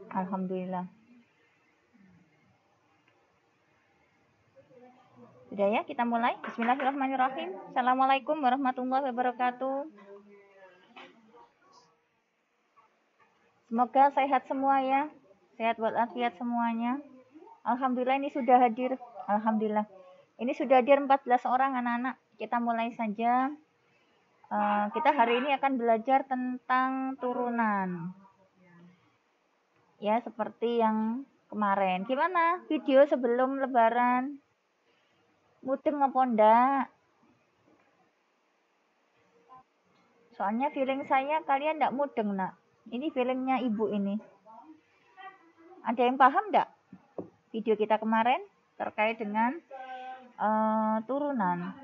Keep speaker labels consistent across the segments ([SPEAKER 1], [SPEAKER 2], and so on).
[SPEAKER 1] Alhamdulillah. Sudah ya, kita mulai. Bismillahirrahmanirrahim. Assalamualaikum warahmatullahi wabarakatuh. Semoga sehat semua ya. Sehat walafiat semuanya. Alhamdulillah ini sudah hadir. Alhamdulillah. Ini sudah hadir 14 orang anak-anak. Kita mulai saja. Kita hari ini akan belajar tentang turunan. Ya, seperti yang kemarin. Gimana video sebelum lebaran? Mudeng apa ndak? Soalnya feeling saya kalian ndak mudeng, nak. Ini feelingnya ibu ini. Ada yang paham ndak video kita kemarin terkait dengan turunan?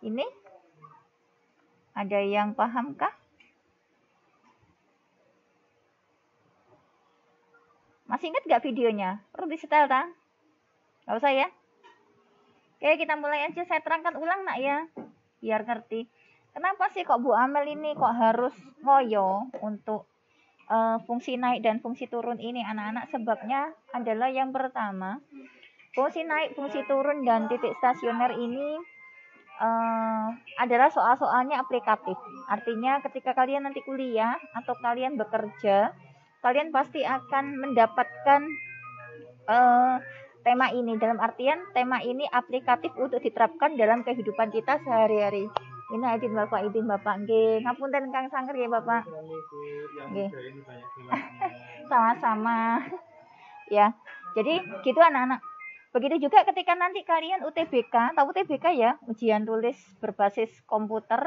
[SPEAKER 1] Ini ada yang paham kah? Masih ingat nggak videonya? Perlu disetel tak? Nggak usah ya? Oke, kita mulai aja. Saya terangkan ulang nak ya, biar ngerti. Kenapa sih kok Bu Amel ini kok harus ngoyo untuk fungsi naik dan fungsi turun ini anak-anak? Sebabnya adalah yang pertama, fungsi naik, fungsi turun, dan titik stasioner ini adalah soal-soalnya aplikatif. Artinya ketika kalian nanti kuliah atau kalian bekerja, kalian pasti akan mendapatkan tema ini, dalam artian tema ini aplikatif untuk diterapkan dalam kehidupan kita sehari-hari. Ini izin Bapak, izin Bapak nggih. Ngapunten Kang Sangger ya Bapak. Nggih. Sama-sama. Ya. Jadi gitu anak-anak. Begitu juga ketika nanti kalian UTBK, tahu UTBK ya, ujian tulis berbasis komputer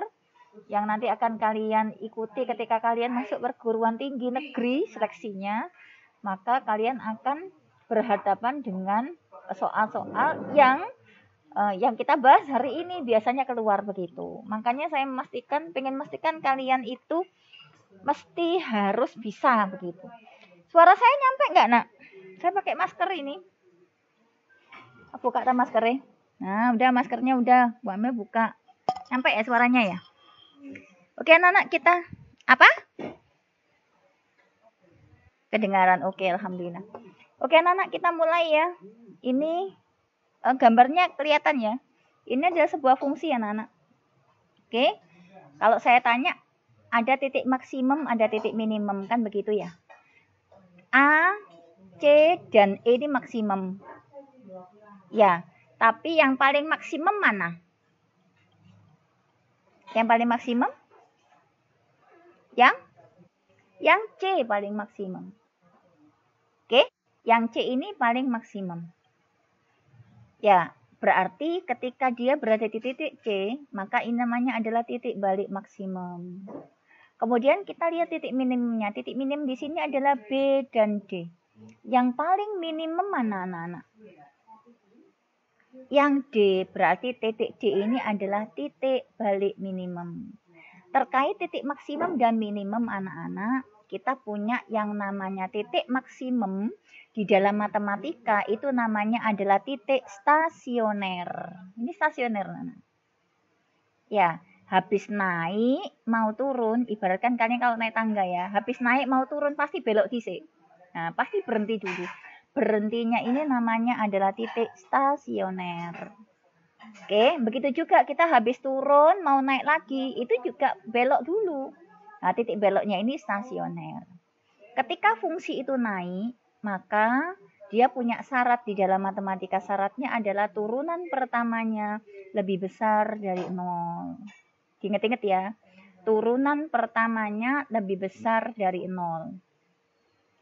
[SPEAKER 1] yang nanti akan kalian ikuti ketika kalian masuk perguruan tinggi negeri seleksinya, maka kalian akan berhadapan dengan soal-soal yang kita bahas hari ini biasanya keluar begitu. Makanya saya pengen memastikan kalian itu mesti harus bisa begitu. Suara saya nyampe nggak nak? Saya pakai masker ini. Buka maskernya. Nah, udah maskernya udah. Bu Amel buka. Nyampe ya suaranya ya? Oke anak-anak, kita apa? Kedengaran. Oke, alhamdulillah. Oke anak-anak, kita mulai ya. Ini gambarnya kelihatan ya. Ini adalah sebuah fungsi anak-anak. Oke. Kalau saya tanya, ada titik maksimum, ada titik minimum, kan begitu ya. A, C, dan E ini maksimum. Ya, tapi yang paling maksimum mana? Yang paling maksimum? Yang C paling maksimum. Oke, yang C ini paling maksimum. Ya, berarti ketika dia berada di titik C, maka ini namanya adalah titik balik maksimum. Kemudian kita lihat titik minimumnya. Titik minim di sini adalah B dan D. Yang paling minimum mana anak-anak? Yang D, berarti titik D ini adalah titik balik minimum. Terkait titik maksimum dan minimum anak-anak, kita punya yang namanya titik maksimum di dalam matematika, itu namanya adalah titik stasioner. Ini stasioner anak. Ya, habis naik mau turun, ibaratkan kalian kalau naik tangga ya, habis naik mau turun pasti belok dhisik. Nah, pasti berhenti dulu. Berhentinya ini namanya adalah titik stasioner. Oke, begitu juga kita habis turun mau naik lagi, itu juga belok dulu. Nah, titik beloknya ini stasioner. Ketika fungsi itu naik, maka dia punya syarat di dalam matematika. Syaratnya adalah turunan pertamanya lebih besar dari 0. Ingat-ingat ya, turunan pertamanya lebih besar dari 0.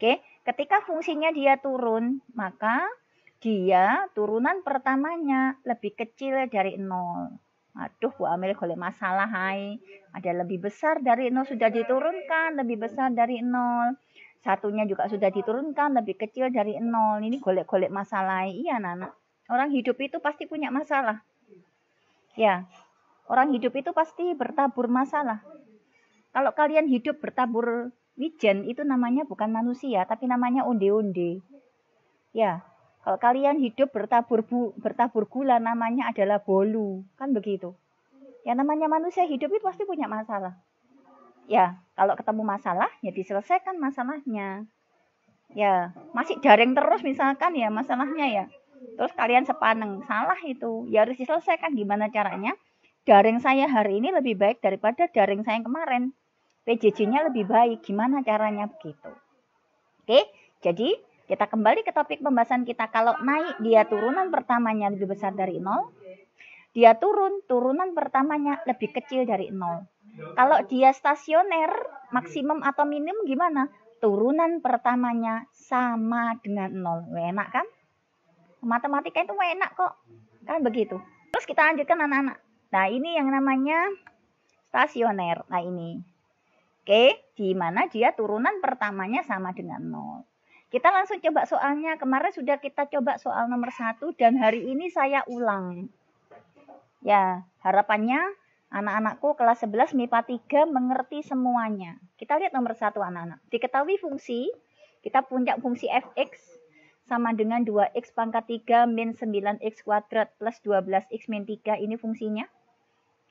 [SPEAKER 1] Oke, ketika fungsinya dia turun, maka dia turunan pertamanya lebih kecil dari 0. Aduh, Bu Amel golek masalah hai. Ada lebih besar dari 0 sudah diturunkan, lebih besar dari 0. Satunya juga sudah diturunkan, lebih kecil dari 0. Ini golek-golek masalah. Iya, Nana. Orang hidup itu pasti punya masalah. Ya, orang hidup itu pasti bertabur masalah. Kalau kalian hidup bertabur wijen, itu namanya bukan manusia, tapi namanya onde-onde. Ya, kalau kalian hidup bertabur gula, namanya adalah bolu, kan begitu. Ya namanya manusia hidup itu pasti punya masalah. Ya, kalau ketemu masalah, ya diselesaikan masalahnya. Ya, masih daring terus misalkan ya masalahnya ya. Terus kalian sepaneng, salah itu. Ya harus diselesaikan gimana caranya. Daring saya hari ini lebih baik daripada daring saya yang kemarin. PJJ-nya lebih baik, gimana caranya begitu. Oke, jadi kita kembali ke topik pembahasan kita. Kalau naik, dia turunan pertamanya lebih besar dari 0. Dia turun, turunan pertamanya lebih kecil dari 0. Kalau dia stasioner, maksimum atau minim gimana? Turunan pertamanya sama dengan 0. Enak kan? Matematika itu enak kok. Kan begitu. Terus kita lanjutkan anak-anak. Nah, ini yang namanya stasioner. Nah, ini. Oke, di mana dia turunan pertamanya sama dengan 0. Kita langsung coba soalnya. Kemarin sudah kita coba soal nomor 1 dan hari ini saya ulang. Ya, harapannya anak-anakku kelas 11 MIPA 3 mengerti semuanya. Kita lihat nomor 1 anak-anak. Diketahui fungsi, kita punya fungsi fx sama dengan 2x pangkat 3 min 9x kuadrat plus 12x min 3. Ini fungsinya.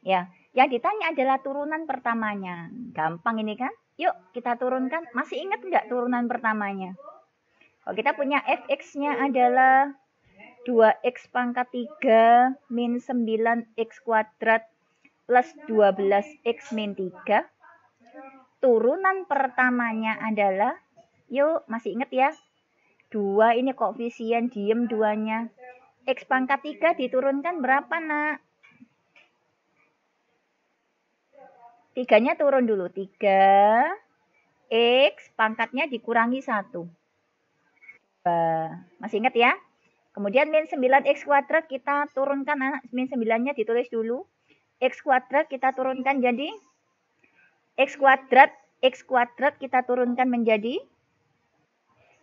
[SPEAKER 1] Ya, yang ditanya adalah turunan pertamanya. Gampang ini kan? Yuk kita turunkan. Masih ingat nggak turunan pertamanya? Kalau kita punya fx-nya adalah 2x pangkat 3 min 9x kuadrat plus 12x min 3. Turunan pertamanya adalah, yuk masih ingat ya? 2 ini koefisien diem 2-nya. X pangkat 3 diturunkan berapa nak? 3-nya turun dulu. 3. X pangkatnya dikurangi 1. Masih ingat ya? Kemudian min 9x kuadrat kita turunkan anak. Min 9-nya ditulis dulu. X kuadrat kita turunkan jadi X kuadrat. X kuadrat kita turunkan menjadi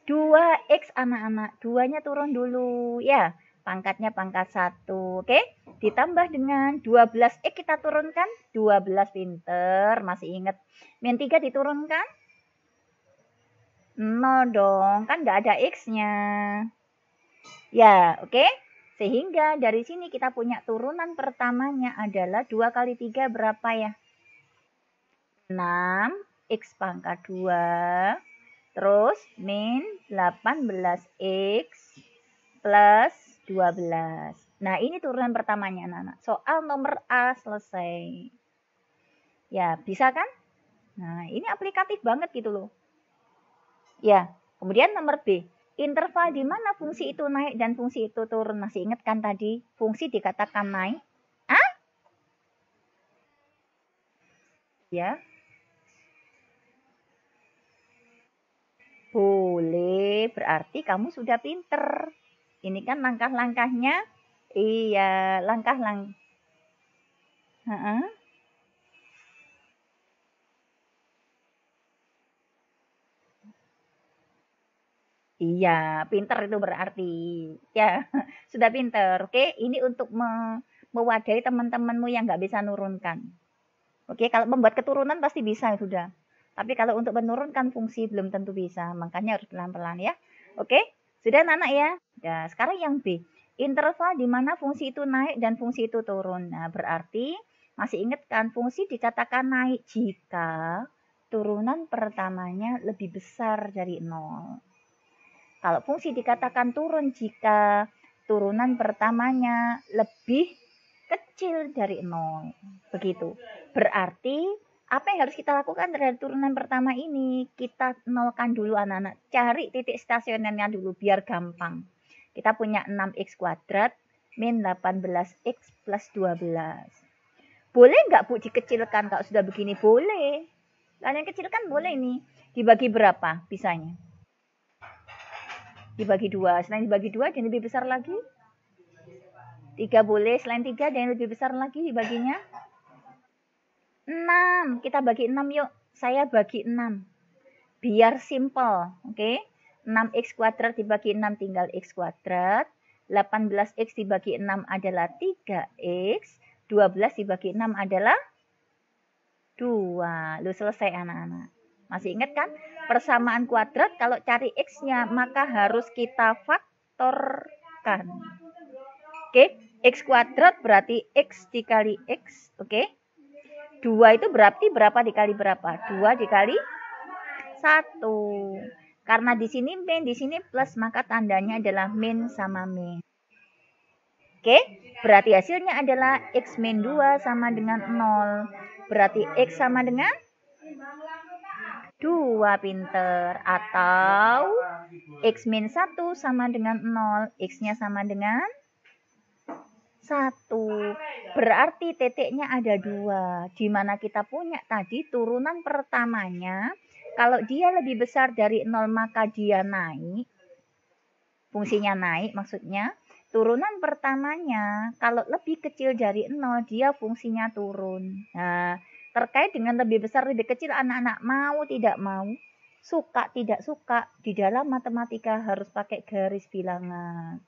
[SPEAKER 1] 2x anak-anak. 2-nya turun dulu. Ya, pangkatnya pangkat 1. Oke, ditambah dengan 12x kita turunkan. 12 pinter, masih ingat. Min 3 diturunkan. 0 dong, kan nggak ada x-nya. Ya, oke. Sehingga dari sini kita punya turunan pertamanya adalah 2 kali 3 berapa ya? 6, x pangkat 2. Terus min 18x plus 12. Nah, ini turunan pertamanya anak-anak. Soal nomor A selesai. Ya, bisa kan? Nah, ini aplikatif banget gitu loh. Ya, kemudian nomor B. Interval di mana fungsi itu naik dan fungsi itu turun. Masih ingat kan tadi? Fungsi dikatakan naik. Ah? Ya. Boleh, berarti kamu sudah pinter. Ini kan langkah-langkahnya. Iya, langkah-langkah. Iya, pinter itu berarti. Ya, sudah pinter. Oke, ini untuk mewadahi teman-temanmu yang nggak bisa nurunkan. Oke, kalau membuat keturunan pasti bisa sudah. Tapi kalau untuk menurunkan fungsi belum tentu bisa. Makanya harus pelan-pelan ya. Oke, sudah anak ya. Nah, sekarang yang B. Interval di mana fungsi itu naik dan fungsi itu turun. Nah, berarti masih ingat kan fungsi dikatakan naik jika turunan pertamanya lebih besar dari 0. Kalau fungsi dikatakan turun jika turunan pertamanya lebih kecil dari 0. Begitu. Berarti apa yang harus kita lakukan terhadap turunan pertama ini? Kita nolkan dulu anak-anak. Cari titik stasionernya dulu biar gampang. Kita punya 6x kuadrat min 18x plus 12. Boleh nggak Bu dikecilkan kalau sudah begini? Boleh. Kalian kecilkan boleh nih. Dibagi berapa bisanya? Dibagi 2. Selain dibagi 2 dan lebih besar lagi. 3 boleh. Selain 3 dan lebih besar lagi dibaginya. 6. Kita bagi 6 yuk. Saya bagi 6. Biar simple. Oke. 6x kuadrat dibagi 6 tinggal x kuadrat. 18x dibagi 6 adalah 3x. 12 dibagi 6 adalah 2. Lu selesai anak-anak. Masih ingat kan? Persamaan kuadrat kalau cari x-nya maka harus kita faktorkan. Oke, x kuadrat berarti x dikali x. Oke. 2 itu berarti berapa dikali berapa? 2 dikali 1. Karena di sini min, di sini plus, maka tandanya adalah min sama min. Oke, berarti hasilnya adalah X min 2 sama dengan 0. Berarti X sama dengan 2, pinter. Atau X min 1 sama dengan 0. X-nya sama dengan 1. Berarti titiknya ada 2. Dimana kita punya tadi turunan pertamanya. Kalau dia lebih besar dari 0 maka dia naik. Fungsinya naik maksudnya. Turunan pertamanya kalau lebih kecil dari 0 dia fungsinya turun. Nah, terkait dengan lebih besar lebih kecil, anak-anak mau tidak mau, suka tidak suka, di dalam matematika harus pakai garis bilangan.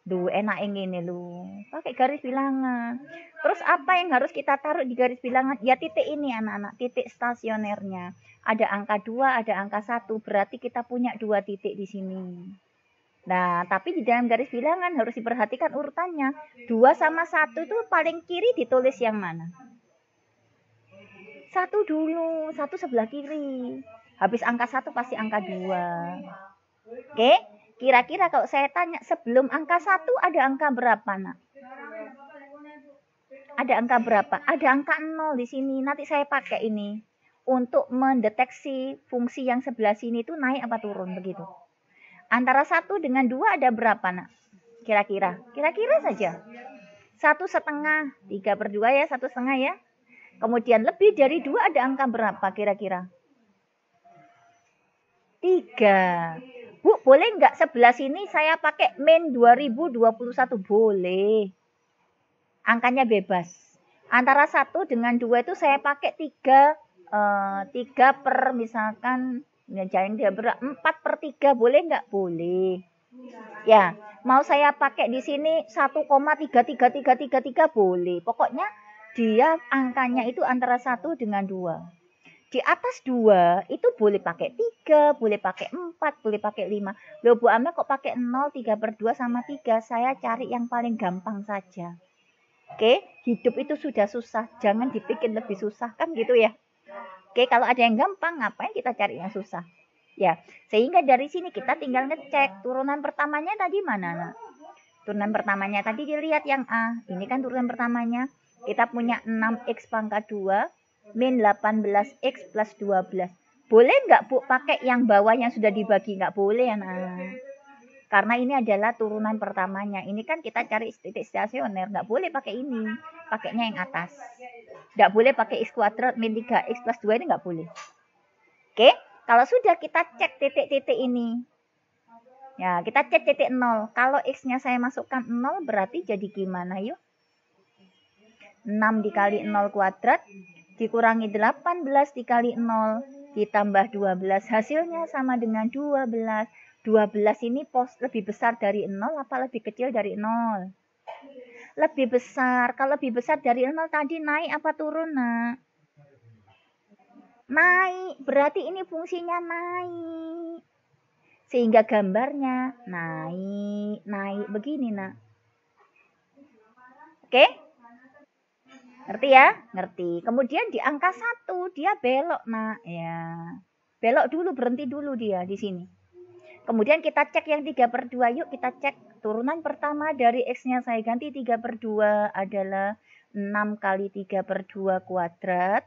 [SPEAKER 1] Duh, enak ini lu. Pakai garis bilangan. Terus apa yang harus kita taruh di garis bilangan? Ya titik ini anak-anak, titik stasionernya. Ada angka 2, ada angka 1. Berarti kita punya 2 titik di sini. Nah, tapi di dalam garis bilangan harus diperhatikan urutannya. 2 sama 1 itu paling kiri ditulis yang mana? 1 dulu, 1 sebelah kiri. Habis angka 1 pasti angka 2. Oke? Kira-kira kalau saya tanya sebelum angka 1 ada angka berapa, nak? Ada angka berapa? Ada angka 0 di sini. Nanti saya pakai ini untuk mendeteksi fungsi yang sebelah sini itu naik apa turun begitu. Antara 1 dengan 2 ada berapa, nak? Kira-kira. Kira-kira saja. 1,5. 3/2 ya, 1,5 ya. Kemudian lebih dari 2 ada angka berapa kira-kira? 3. Bu, boleh nggak sebelah sini saya pakai min 2021? Boleh. Angkanya bebas. Antara 1 dengan 2 itu saya pakai 3 per misalkan, ya jangan dia 4/3. Boleh nggak? Boleh. Ya, mau saya pakai di sini 1,33333 boleh. Pokoknya dia angkanya itu antara 1 dengan 2. Di atas 2 itu boleh pakai 3, boleh pakai 4, boleh pakai 5. Loh Bu Amel kok pakai 0, 3/2 sama 3? Saya cari yang paling gampang saja. Oke, hidup itu sudah susah, jangan dibikin lebih susah, kan gitu ya. Oke, kalau ada yang gampang, ngapain kita cari yang susah? Ya, sehingga dari sini kita tinggal ngecek turunan pertamanya tadi mana, nak? Turunan pertamanya tadi dilihat yang A. Ini kan turunan pertamanya. Kita punya 6x pangkat 2 min 18x plus 12. Boleh nggak Bu pakai yang bawah yang sudah dibagi? Nggak boleh ya, nak. Karena ini adalah turunan pertamanya. Ini kan kita cari titik stasioner. Nggak boleh pakai ini. Pakainya yang atas. Nggak boleh pakai x kuadrat min 3x plus 2 ini nggak boleh. Oke, kalau sudah kita cek titik-titik ini. Ya, kita cek titik 0. Kalau x-nya saya masukkan 0 berarti jadi gimana yuk? 6 dikali 0 kuadrat dikurangi 18 dikali 0 ditambah 12. Hasilnya sama dengan 12. 12 ini lebih besar dari 0 apa lebih kecil dari 0? Lebih besar. Kalau lebih besar dari 0 tadi naik apa turun, nak? Naik. Berarti ini fungsinya naik. Sehingga gambarnya naik begini, nak. Oke? Ngerti ya? Ngerti. Kemudian di angka 1 dia belok, nak. Ya. Belok dulu, berhenti dulu dia di sini. Kemudian kita cek yang 3/2. Yuk kita cek turunan pertama dari x-nya saya ganti 3/2 adalah 6 kali 3/2 kuadrat.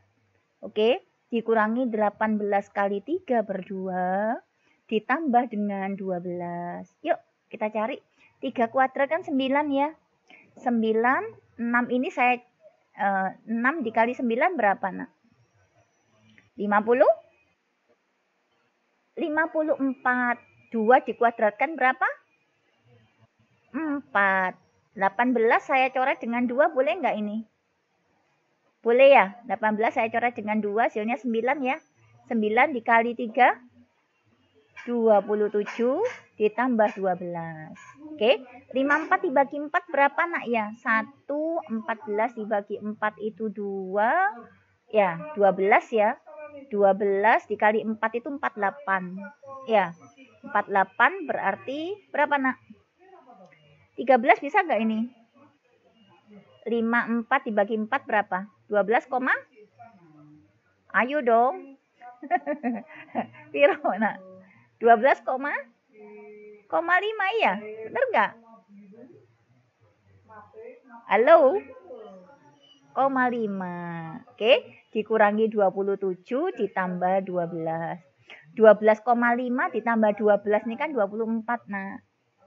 [SPEAKER 1] Oke, dikurangi 18 kali 3/2 ditambah dengan 12. Yuk kita cari. 3 kuadrat kan 9 ya. 9, 6 ini saya 6 dikali 9 berapa, nak? 50? 54. 2 dikuadratkan berapa? 4. 18 saya coret dengan 2 boleh nggak ini? Boleh ya? 18 saya coret dengan 2 hasilnya 9 ya. 9 dikali 3 27 ditambah 12. Oke, 54 dibagi 4 berapa, nak ya? 1, 14 dibagi 4 itu 2. Ya, 12 ya. 12 dikali 4 itu 48. Ya, 48 berarti berapa, nak? 13 bisa nggak ini? 54 dibagi 4 berapa? 12, Ayo dong. Piro nak? 12,5 ya? Bener nggak? Halo? 5. Oke, dikurangi 27 ditambah 12. 12,5 ditambah 12 ini kan 24. Nah,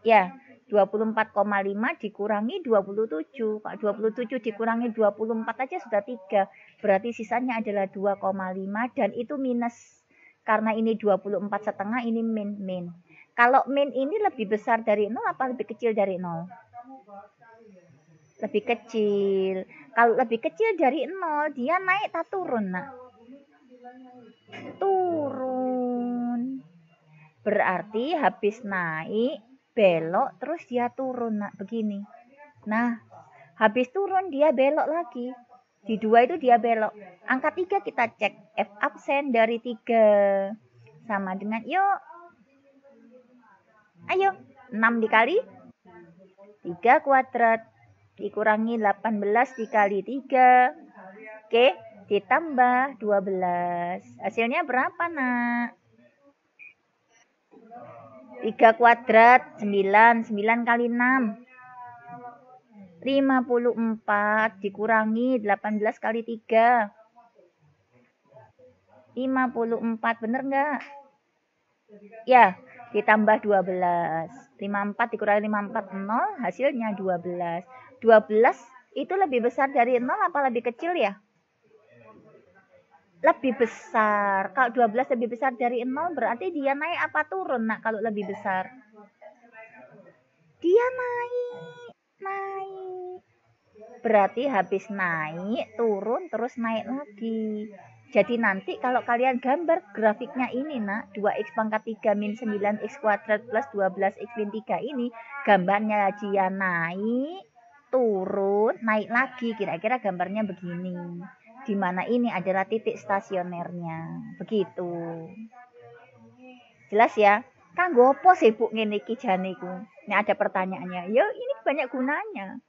[SPEAKER 1] ya, 24,5 dikurangi 27. Kalau 27 dikurangi 24 aja sudah 3. Berarti sisanya adalah 2,5 dan itu minus. Karena ini 24,5, ini min. Kalau min ini lebih besar dari 0 apa lebih kecil dari 0? Lebih kecil. Kalau lebih kecil dari 0, dia naik tak turun, nak? Turun. Berarti habis naik, belok, terus dia turun, nak, begini. Nah, habis turun dia belok lagi. Di 2 itu dia belok. Angka 3 kita cek. F absen dari 3. Sama dengan, yuk. Ayo, 6 dikali 3 kuadrat. Dikurangi 18 dikali 3. Oke, ditambah 12. Hasilnya berapa, nak? 3 kuadrat, 9. 9 kali 6. 54 dikurangi 18 kali 3. 54, bener nggak? Ya, ditambah 12. 54 dikurangi 54, 0. Hasilnya 12. 12 itu lebih besar dari 0 apa lebih kecil ya? Lebih besar. Kalau 12 lebih besar dari 0 berarti dia naik apa turun, nak, kalau lebih besar? Dia naik. Berarti habis naik, turun, terus naik lagi. Jadi nanti kalau kalian gambar grafiknya ini, nak, 2x pangkat 3 min 9x kuadrat plus 12x min 3 ini, gambarnya dia naik, turun, naik lagi. Kira-kira gambarnya begini. Di mana ini adalah titik stasionernya. Begitu. Jelas ya? Kanggo apa sibuk ngene iki jane iku? Ini ada pertanyaannya. Ya, ini banyak gunanya.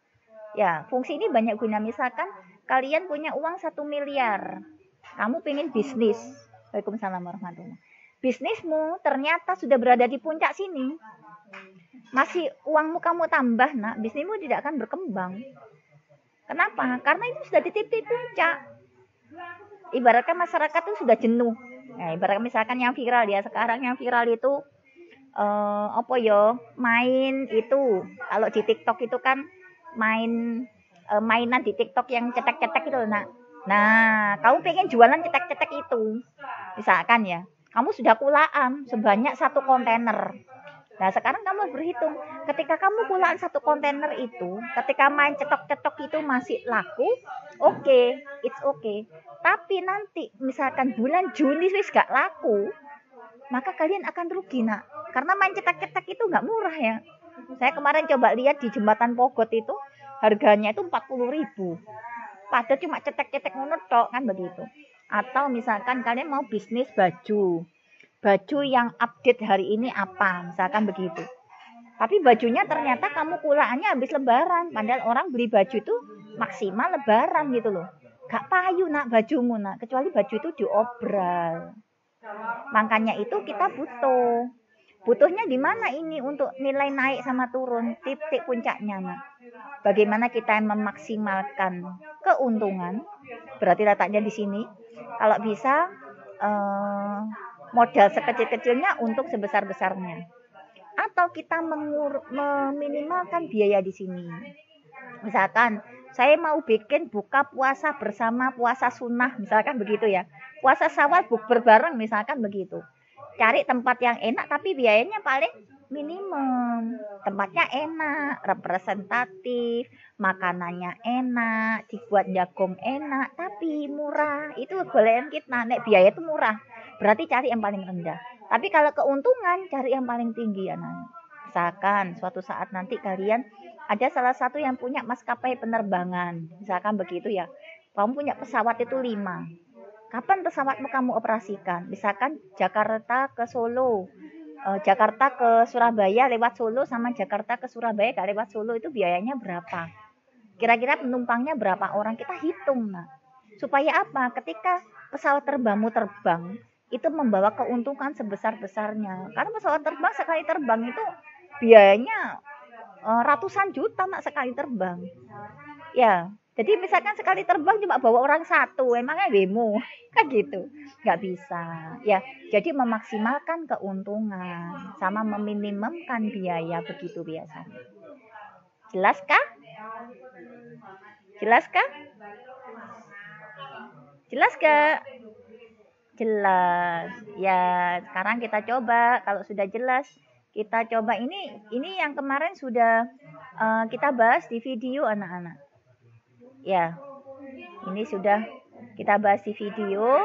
[SPEAKER 1] Ya, fungsi ini banyak guna. Misalkan kalian punya uang 1 miliar. Kamu pengen bisnis. Waalaikumsalam warahmatullahi. Bisnismu ternyata sudah berada di puncak sini. Masih uangmu kamu tambah, nak, bisnismu tidak akan berkembang. Kenapa? Karena itu sudah di titik puncak. Ibaratkan masyarakat itu sudah jenuh. Nah, ibaratkan misalkan yang viral ya sekarang, yang viral itu main itu. Kalau di TikTok itu kan mainan di TikTok yang cetek-cetek itu, nak. Nah, kamu pengen jualan cetek-cetek itu. Misalkan ya, kamu sudah kulaan sebanyak 1 kontainer. Nah, sekarang kamu berhitung, ketika kamu kulaan 1 kontainer itu, ketika main cetok-cetok itu masih laku, oke, it's okay. Tapi nanti misalkan bulan Juni wis gak laku, maka kalian akan rugi, nak. Karena main cetak-cetak itu gak murah ya. Saya kemarin coba lihat di jembatan Pogot itu, harganya itu 40.000. Padahal cuma cetek-cetek ngono tok, kan begitu. Atau misalkan kalian mau bisnis baju yang update hari ini apa, misalkan begitu. Tapi bajunya ternyata kamu kulaannya habis lebaran, padahal orang beli baju itu maksimal lebaran gitu loh. Gak payu, nak, bajumu, nak, kecuali baju itu diobral. Makanya itu kita butuhnya di mana ini untuk nilai naik sama turun, titik puncaknya, nak. Bagaimana kita memaksimalkan keuntungan? Berarti letaknya di sini. Kalau bisa modal sekecil-kecilnya untuk sebesar-besarnya. Atau kita meminimalkan biaya di sini. Misalkan saya mau bikin buka puasa bersama puasa sunnah, misalkan begitu ya. Puasa Syawal bukber bareng, misalkan begitu. Cari tempat yang enak tapi biayanya paling minimum. Tempatnya enak, representatif, makanannya enak, dibuat jagung enak, tapi murah. Itu golekan kita, nek biaya itu murah. Berarti cari yang paling rendah. Tapi kalau keuntungan, cari yang paling tinggi, anak. Misalkan suatu saat nanti kalian ada salah satu yang punya maskapai penerbangan, misalkan begitu ya. Kamu punya pesawat itu 5. Kapan pesawatmu kamu operasikan? Misalkan Jakarta ke Solo, Jakarta ke Surabaya lewat Solo, sama Jakarta ke Surabaya gak lewat Solo, itu biayanya berapa? Kira-kira penumpangnya berapa orang? Kita hitung, nah. Supaya apa? Ketika pesawat terbangmu terbang, itu membawa keuntungan sebesar-besarnya. Karena pesawat terbang sekali terbang itu biayanya ratusan juta nak sekali terbang. Ya, jadi misalkan sekali terbang cuma bawa orang satu, emangnya demo kan gitu, nggak bisa. Ya, jadi memaksimalkan keuntungan sama meminimumkan biaya begitu biasanya. Jelas kah? Jelas kah? Jelas gak? Jelas. Ya, sekarang kita coba. Kalau sudah jelas, kita coba ini yang kemarin sudah kita bahas di video anak-anak. Ya, ini sudah kita bahas di video.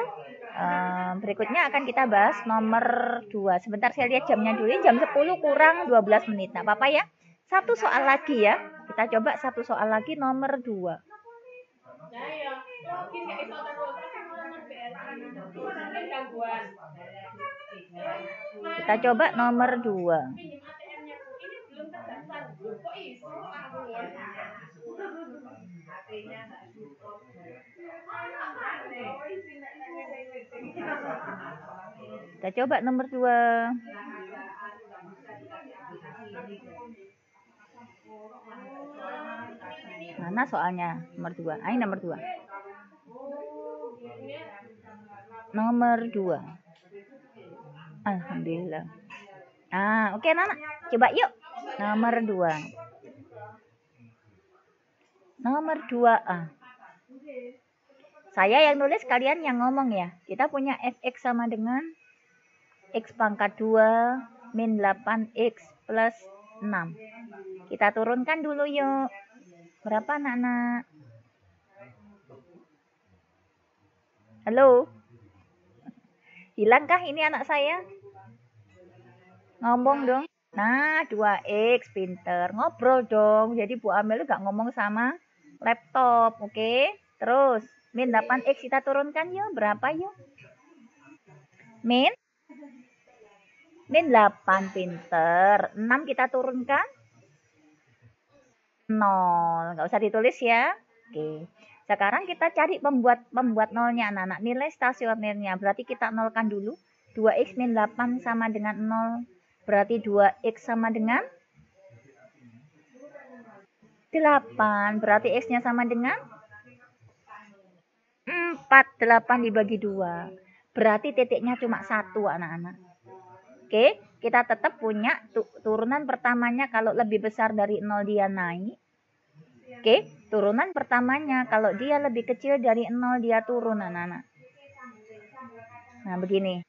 [SPEAKER 1] Berikutnya akan kita bahas nomor 2. Sebentar saya lihat jamnya dulu. Jam 10 kurang 12 menit. Nah, apa-apa ya? Satu soal lagi ya. Kita coba satu soal lagi nomor 2. Kita coba nomor 2. Kita coba nomor 2. Mana soalnya? Nomor 2. Ini nomor 2. Nomor 2. Alhamdulillah. Oke, anak. Coba yuk. Nomor 2. Nomor 2A. Saya yang nulis, kalian yang ngomong ya. Kita punya fx sama dengan x pangkat 2 min 8x plus 6. Kita turunkan dulu yuk. Berapa anak-anak? Halo? Hilangkah ini anak saya? Ngomong dong. Nah, 2x, pinter. Ngobrol dong. Jadi Bu Amel gak ngomong sama laptop, oke? Terus, min 8x kita turunkan yuk. Berapa yuk? Min 8, pinter. 6 kita turunkan? 0. Nggak usah ditulis ya. Oke. Sekarang kita cari pembuat nolnya anak-anak. Nilai stasionernya. Berarti kita nolkan dulu. 2x min 8 sama dengan 0. Berarti 2x sama dengan 8. Berarti x-nya sama dengan 4. 8 dibagi 2. Berarti titiknya cuma 1 anak-anak. Oke, kita tetap punya turunan pertamanya kalau lebih besar dari 0 dia naik. Oke, turunan pertamanya kalau dia lebih kecil dari 0 dia turun anak-anak. Nah, begini.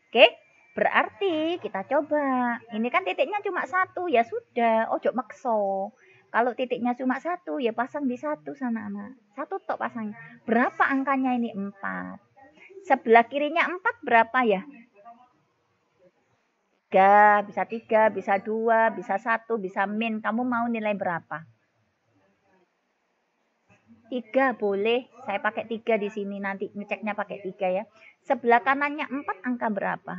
[SPEAKER 1] Oke, berarti kita coba. Ini kan titiknya cuma 1, ya sudah, ojo makso. Kalau titiknya cuma 1, ya pasang di 1 sana anak. 1 tok pasangnya. Berapa angkanya ini? 4. Sebelah kirinya 4 berapa ya? 3, bisa 3, bisa 2, bisa 1, bisa min. Kamu mau nilai berapa? 3 boleh. Saya pakai 3 di sini. Nanti ngeceknya pakai 3 ya. Sebelah kanannya 4 angka berapa?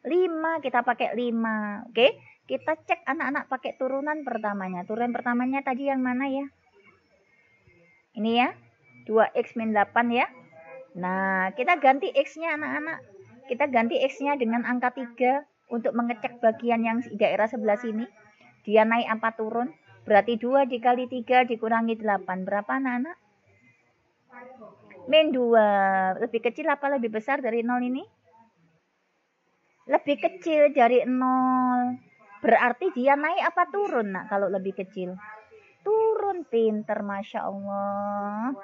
[SPEAKER 1] 5. Kita pakai 5. Oke. Kita cek anak-anak pakai turunan pertamanya. Turunan pertamanya tadi yang mana ya? Ini ya. 2x min 8 ya. Nah, kita ganti x-nya anak-anak. Kita ganti x-nya dengan angka 3 untuk mengecek bagian yang di daerah sebelah sini. Dia naik apa turun? Berarti 2 dikali 3 dikurangi 8. Berapa anak-anak? Min 2. Lebih kecil apa lebih besar dari 0 ini? Lebih kecil dari 0. Berarti dia naik apa turun nak kalau lebih kecil? Turun, pinter, Masya Allah.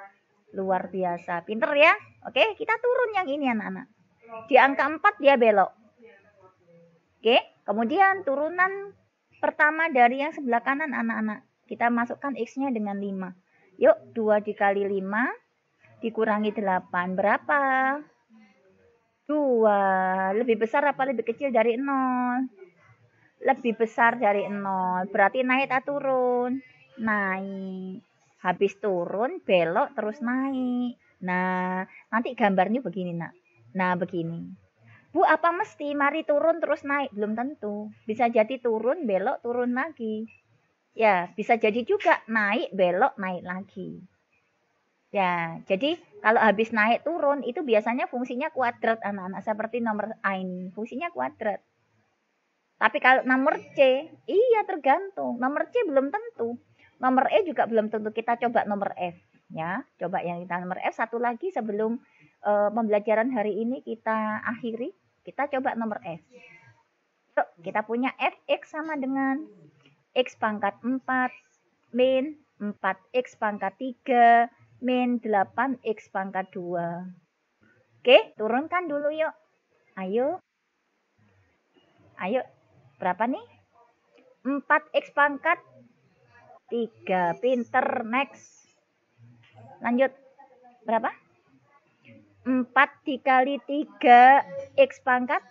[SPEAKER 1] Luar biasa. Pinter ya? Oke, kita turun yang ini anak-anak. Di angka 4 dia belok. Oke, kemudian turunan pertama dari yang sebelah kanan anak-anak. Kita masukkan x-nya dengan 5. Yuk, 2 dikali 5 dikurangi 8. Berapa? 2. Lebih besar apa lebih kecil dari 0? Lebih besar dari 0. Berarti naik atau turun? Naik. Habis turun, belok, terus naik. Nah, nanti gambarnya begini nak. Nah, begini. Bu, apa mesti mari turun terus naik? Belum tentu. Bisa jadi turun, belok, turun lagi. Ya, bisa jadi juga naik, belok, naik lagi. Ya, jadi kalau habis naik turun itu biasanya fungsinya kuadrat anak-anak, seperti nomor A ini, fungsinya kuadrat. Tapi kalau nomor C, iya tergantung. Nomor C belum tentu. Nomor E juga belum tentu. Kita coba nomor F. Ya, coba yang kita nomor F satu lagi sebelum pembelajaran hari ini kita akhiri. Kita coba nomor F. Yuk, kita punya Fx sama dengan X pangkat 4 min 4X pangkat 3 min 8X pangkat 2. Oke, turunkan dulu yuk. Ayo. Ayo, berapa nih? 4X pangkat 3. Pinter, next. Lanjut. Berapa? 4 dikali 3 X pangkat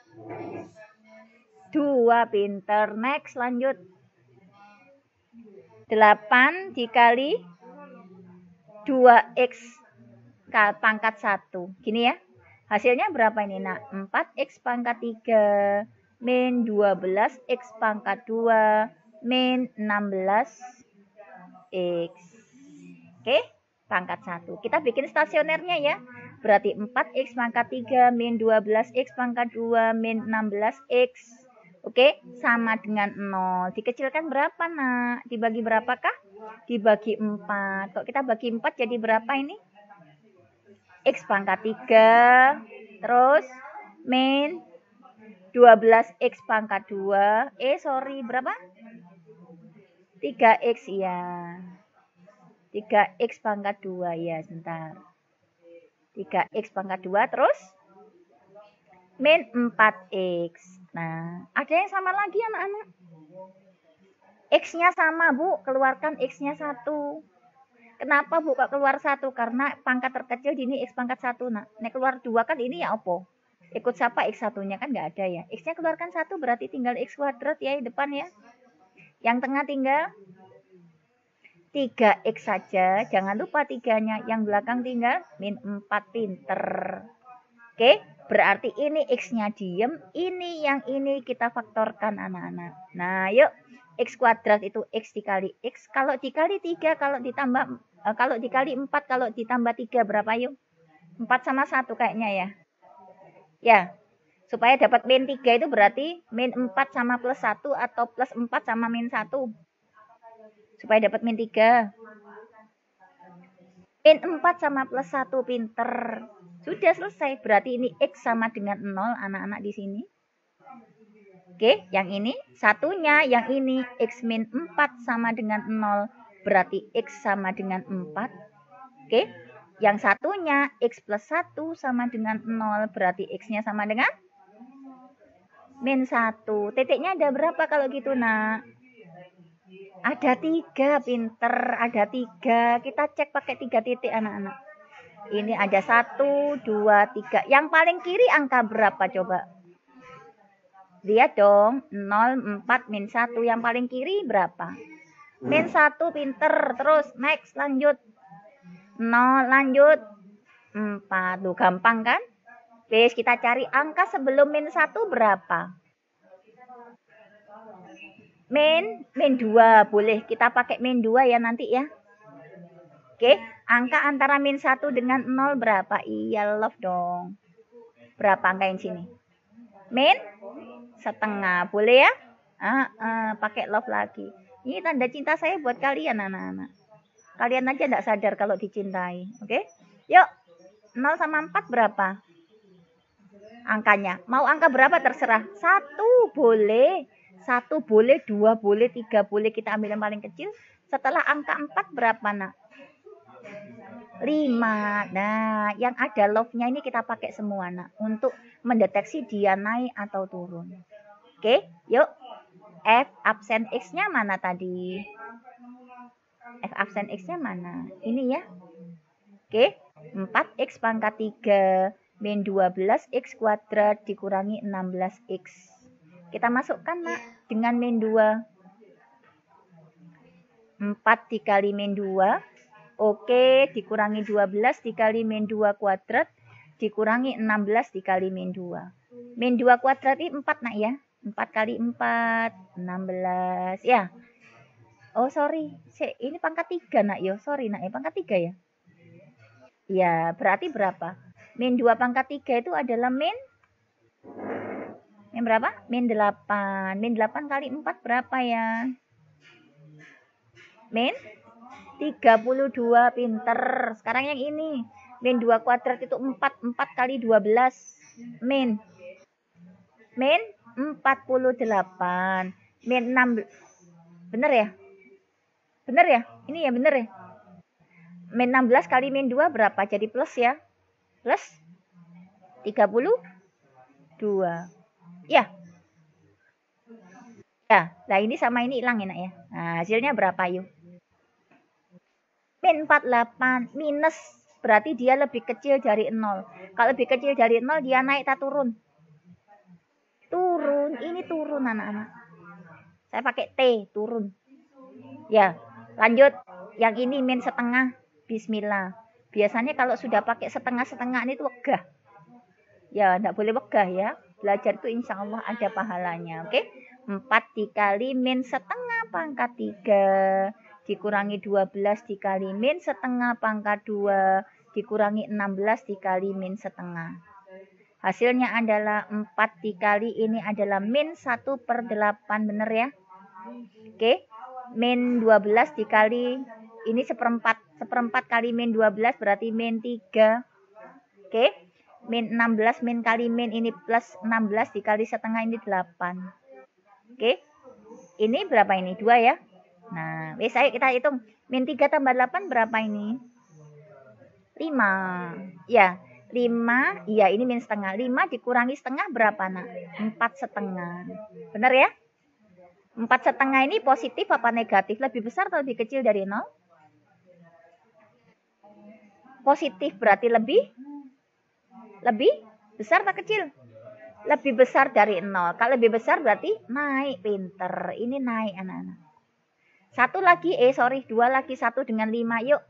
[SPEAKER 1] 2. Pinter, next. Lanjut. 8 dikali 2X pangkat 1. Gini ya. Hasilnya berapa ini, nak? 4X pangkat 3 min 12X pangkat 2 min 16X. Oke, pangkat 1. Kita bikin stasionernya ya. Berarti 4X pangkat 3 min 12X pangkat 2 min 16X. Oke, sama dengan 0. Dikecilkan berapa, nak? Dibagi berapakah? Dibagi 4. Kok kita bagi 4 jadi berapa ini? X pangkat 3. Terus min 12X pangkat 2. Berapa? 3X ya. 3X pangkat 2 ya, sebentar. 3X pangkat 2 terus min 4X. Nah, ada yang sama lagi anak-anak. X-nya sama, Bu. Keluarkan X-nya 1. Kenapa, Bu, kok keluar 1? Karena pangkat terkecil di ini X pangkat 1. Nah, ini keluar 2 kan ini ya apa? Ikut siapa X1-nya kan nggak ada ya. X-nya keluarkan 1 berarti tinggal X kuadrat ya di depan ya. Yang tengah tinggal 3X saja, jangan lupa 3-nya, yang belakang tinggal min 4, pinter. Oke, berarti ini X-nya diem, ini yang ini kita faktorkan anak-anak. Nah, yuk, X kuadrat itu X dikali X, kalau dikali 3, kalau dikali 4, kalau ditambah 3 berapa yuk? 4 sama 1 kayaknya ya. Ya, supaya dapat min 3 itu berarti min 4 sama plus 1 atau plus 4 sama min 1. Supaya dapat min 3. Min 4 sama plus 1, pinter. Sudah selesai. Berarti ini X sama dengan 0 anak-anak di sini. Oke, yang ini satunya, yang ini X min 4 sama dengan 0. Berarti X sama dengan 4. Oke, yang satunya X plus 1 sama dengan 0. Berarti X-nya sama dengan min 1. Titiknya ada berapa kalau gitu, nak? Ada 3, pinter. Ada 3. Kita cek pakai 3 titik anak-anak. Ini ada 1, 2, 3. Yang paling kiri angka berapa coba? Lihat dong. 0, 4, min 1. Yang paling kiri berapa? Min 1, pinter. Terus next, lanjut. 0, lanjut. 4. Tuh, gampang kan? Wes, kita cari angka sebelum min 1 berapa? Min 2, boleh kita pakai min 2 ya nanti ya. Oke, angka antara min 1 dengan 0 berapa? Iya, love dong. Berapa angka yang sini? Min setengah, boleh ya? Pakai love lagi. Ini tanda cinta saya buat kalian anak-anak. Kalian aja enggak sadar kalau dicintai, oke? Yuk, 0 sama 4 berapa? Angkanya. Mau angka berapa terserah. 1 boleh. 1 boleh, 2 boleh, 3 boleh. Kita ambil yang paling kecil. Setelah angka 4 berapa, nak? 5. Nah, yang ada love-nya ini kita pakai semua, nak. Untuk mendeteksi dia naik atau turun. Oke, yuk. F absen X-nya mana tadi? F absen X-nya mana? Ini ya. Oke, 4X pangkat 3. Min 12X kuadrat dikurangi 16X. Kita masukkan, nak, dengan min 2. 4 dikali min 2. Oke, dikurangi 12 dikali min 2 kuadrat. Dikurangi 16 dikali min 2. Min 2 kuadrat ini 4, nak ya. 4 kali 4, 16. Ya. Oh, sorry. Ini pangkat 3, nak yo. Sorry, nak ya. Pangkat 3 ya. Ya, berarti berapa? Min 2 pangkat 3 itu adalah min berapa? Min 8. Min 8 kali 4 berapa ya? Min 32. Pinter. Sekarang yang ini. Min 2 kuadrat itu 4. 4 kali 12. Min 48. Min 6. Bener ya? Bener ya? Ini ya bener ya? Min 16 kali min 2 berapa? Jadi plus ya? Plus 32. Ya. Ya, nah ini sama ini hilang enak ya. Nah, hasilnya berapa yuk? Min 48 minus berarti dia lebih kecil dari 0. Kalau lebih kecil dari 0 dia naik tak turun? Turun, ini turun anak-anak. Saya pakai T, turun. Ya, lanjut. Yang ini min setengah. Bismillah. Biasanya kalau sudah pakai setengah-setengah ini tuh wegah. Ya, enggak boleh wegah ya. Belajar itu insya Allah ada pahalanya. Oke. 4 dikali min setengah pangkat 3 dikurangi 12 dikali min setengah pangkat 2 dikurangi 16 dikali min setengah. Hasilnya adalah 4 dikali ini adalah min 1/8. Bener ya? Oke. Min 12 dikali ini seperempat. Seperempat kali min 12 berarti min 3. Oke. Min 16 min kali min ini plus 16 dikali setengah ini 8. Oke. Ini berapa ini? 2 ya. Nah, wes ayo kita hitung. Min 3 tambah 8 berapa ini? 5. Ya, 5. Iya, ini min setengah. 5 dikurangi setengah berapa, Nak? 4,5. Benar ya? 4,5 ini positif apa negatif? Lebih besar atau lebih kecil dari 0? Positif berarti lebih besar atau kecil? Lebih besar dari 0. Kalau lebih besar berarti naik, pinter. Ini naik anak-anak. Satu lagi, dua lagi, 1 dengan 5. Yuk,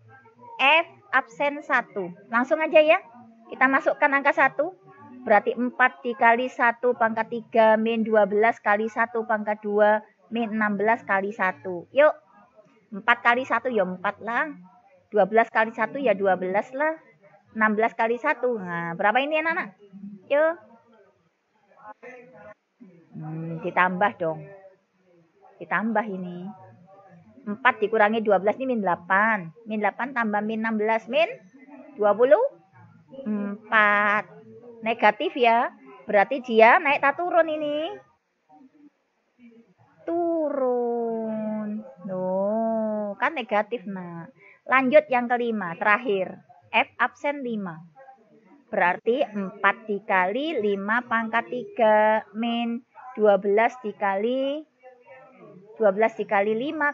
[SPEAKER 1] F absen 1. Langsung aja ya. Kita masukkan angka 1. Berarti 4 dikali 1 pangkat 3 min 12 kali 1 pangkat 2 min 16 kali 1. Yuk, 4 kali 1 ya 4 lah. 12 kali 1 ya 12 lah. 16 kali 1. Nah, berapa ini anak-anak? Yuk. Ditambah dong. Ditambah ini. 4 dikurangi 12 ini min 8. Min 8 tambah min 16 min 24. Negatif ya. Berarti dia naik tak turun ini? Turun. Loh, kan negatif. Nah, lanjut yang kelima, terakhir. F absen 5. Berarti 4 dikali 5 pangkat 3 min 12 dikali 5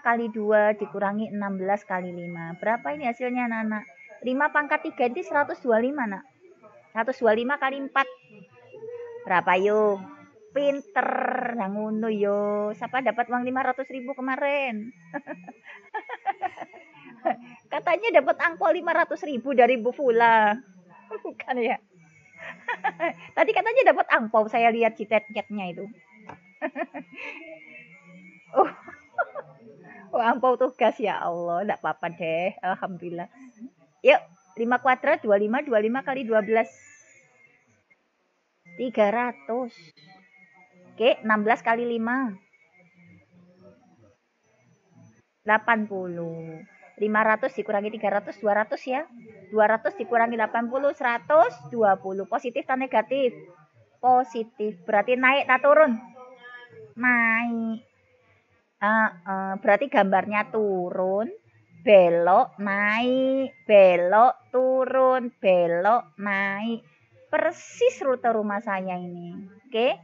[SPEAKER 1] kali 2 dikurangi 16 kali 5. Berapa ini hasilnya anak-anak? 5 pangkat 3 itu 125 nak. 125 kali 4. Berapa yuk? Pinter. Yang ngono yo. Siapa dapat uang 500.000 kemarin? Katanya dapat angpau 500.000 dari Bu Fula. Bukan ya? Tadi katanya dapat angpau, saya lihat di chat-chatnya itu. Oh, angpau tugas ya Allah, enggak apa-apa deh. Alhamdulillah. Yuk, 5 kuadrat 25 kali 12. 300. Oke, 16 kali 5. 80. 500 dikurangi 300, 200 ya. 200 dikurangi 80, 120. Positif atau negatif? Positif. Berarti naik atau turun? Naik. Berarti gambarnya turun, belok, naik, belok, turun, belok, naik. Persis rute rumah saya ini. Oke.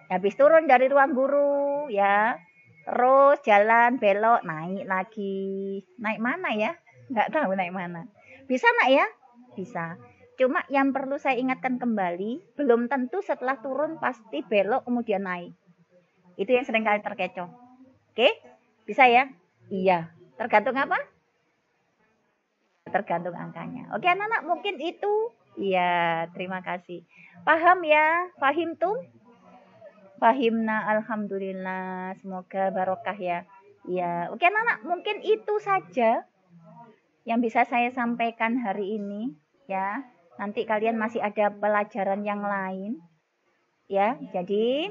[SPEAKER 1] Habis turun dari ruang guru ya. Terus jalan belok naik lagi. Naik mana ya? Nggak tahu naik mana. Bisa nak ya? Bisa. Cuma yang perlu saya ingatkan kembali, belum tentu setelah turun pasti belok kemudian naik. Itu yang sering kali terkecoh. Oke? Bisa ya? Iya. Tergantung apa? Tergantung angkanya. Oke anak-anak, mungkin itu. Iya, terima kasih. Paham ya? Fahim tuh? Fahimna, alhamdulillah, semoga barokah ya. Ya, oke anak-anak, mungkin itu saja yang bisa saya sampaikan hari ini ya. Nanti kalian masih ada pelajaran yang lain ya. Jadi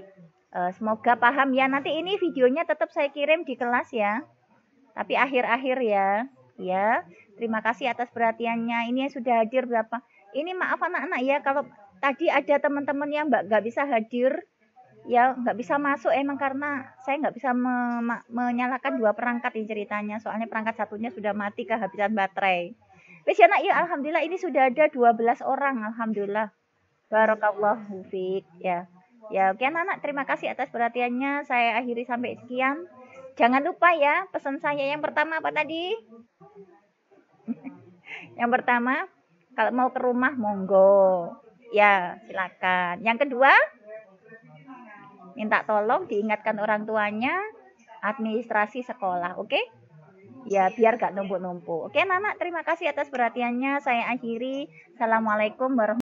[SPEAKER 1] semoga paham ya. Nanti ini videonya tetap saya kirim di kelas ya. Tapi akhir-akhir ya. Ya. Terima kasih atas perhatiannya. Ini yang sudah hadir berapa? Ini maaf anak-anak ya kalau tadi ada teman-teman yang nggak bisa hadir. Ya nggak bisa masuk emang karena saya nggak bisa menyalakan dua perangkat ini ceritanya, soalnya perangkat satunya sudah mati kehabisan baterai. Wis ya nak, ya alhamdulillah ini sudah ada 12 orang, alhamdulillah. Barakallahu fiik ya. Ya oke anak-anak, terima kasih atas perhatiannya. Saya akhiri sampai sekian. Jangan lupa ya pesan saya yang pertama apa tadi? Yang pertama, kalau mau ke rumah monggo. Ya, silakan. Yang kedua, minta tolong diingatkan orang tuanya, administrasi sekolah, oke? Ya, biar gak numpuk-numpuk. Oke, Nana, terima kasih atas perhatiannya. Saya akhiri. Assalamualaikum warahmatullahi wabarakatuh.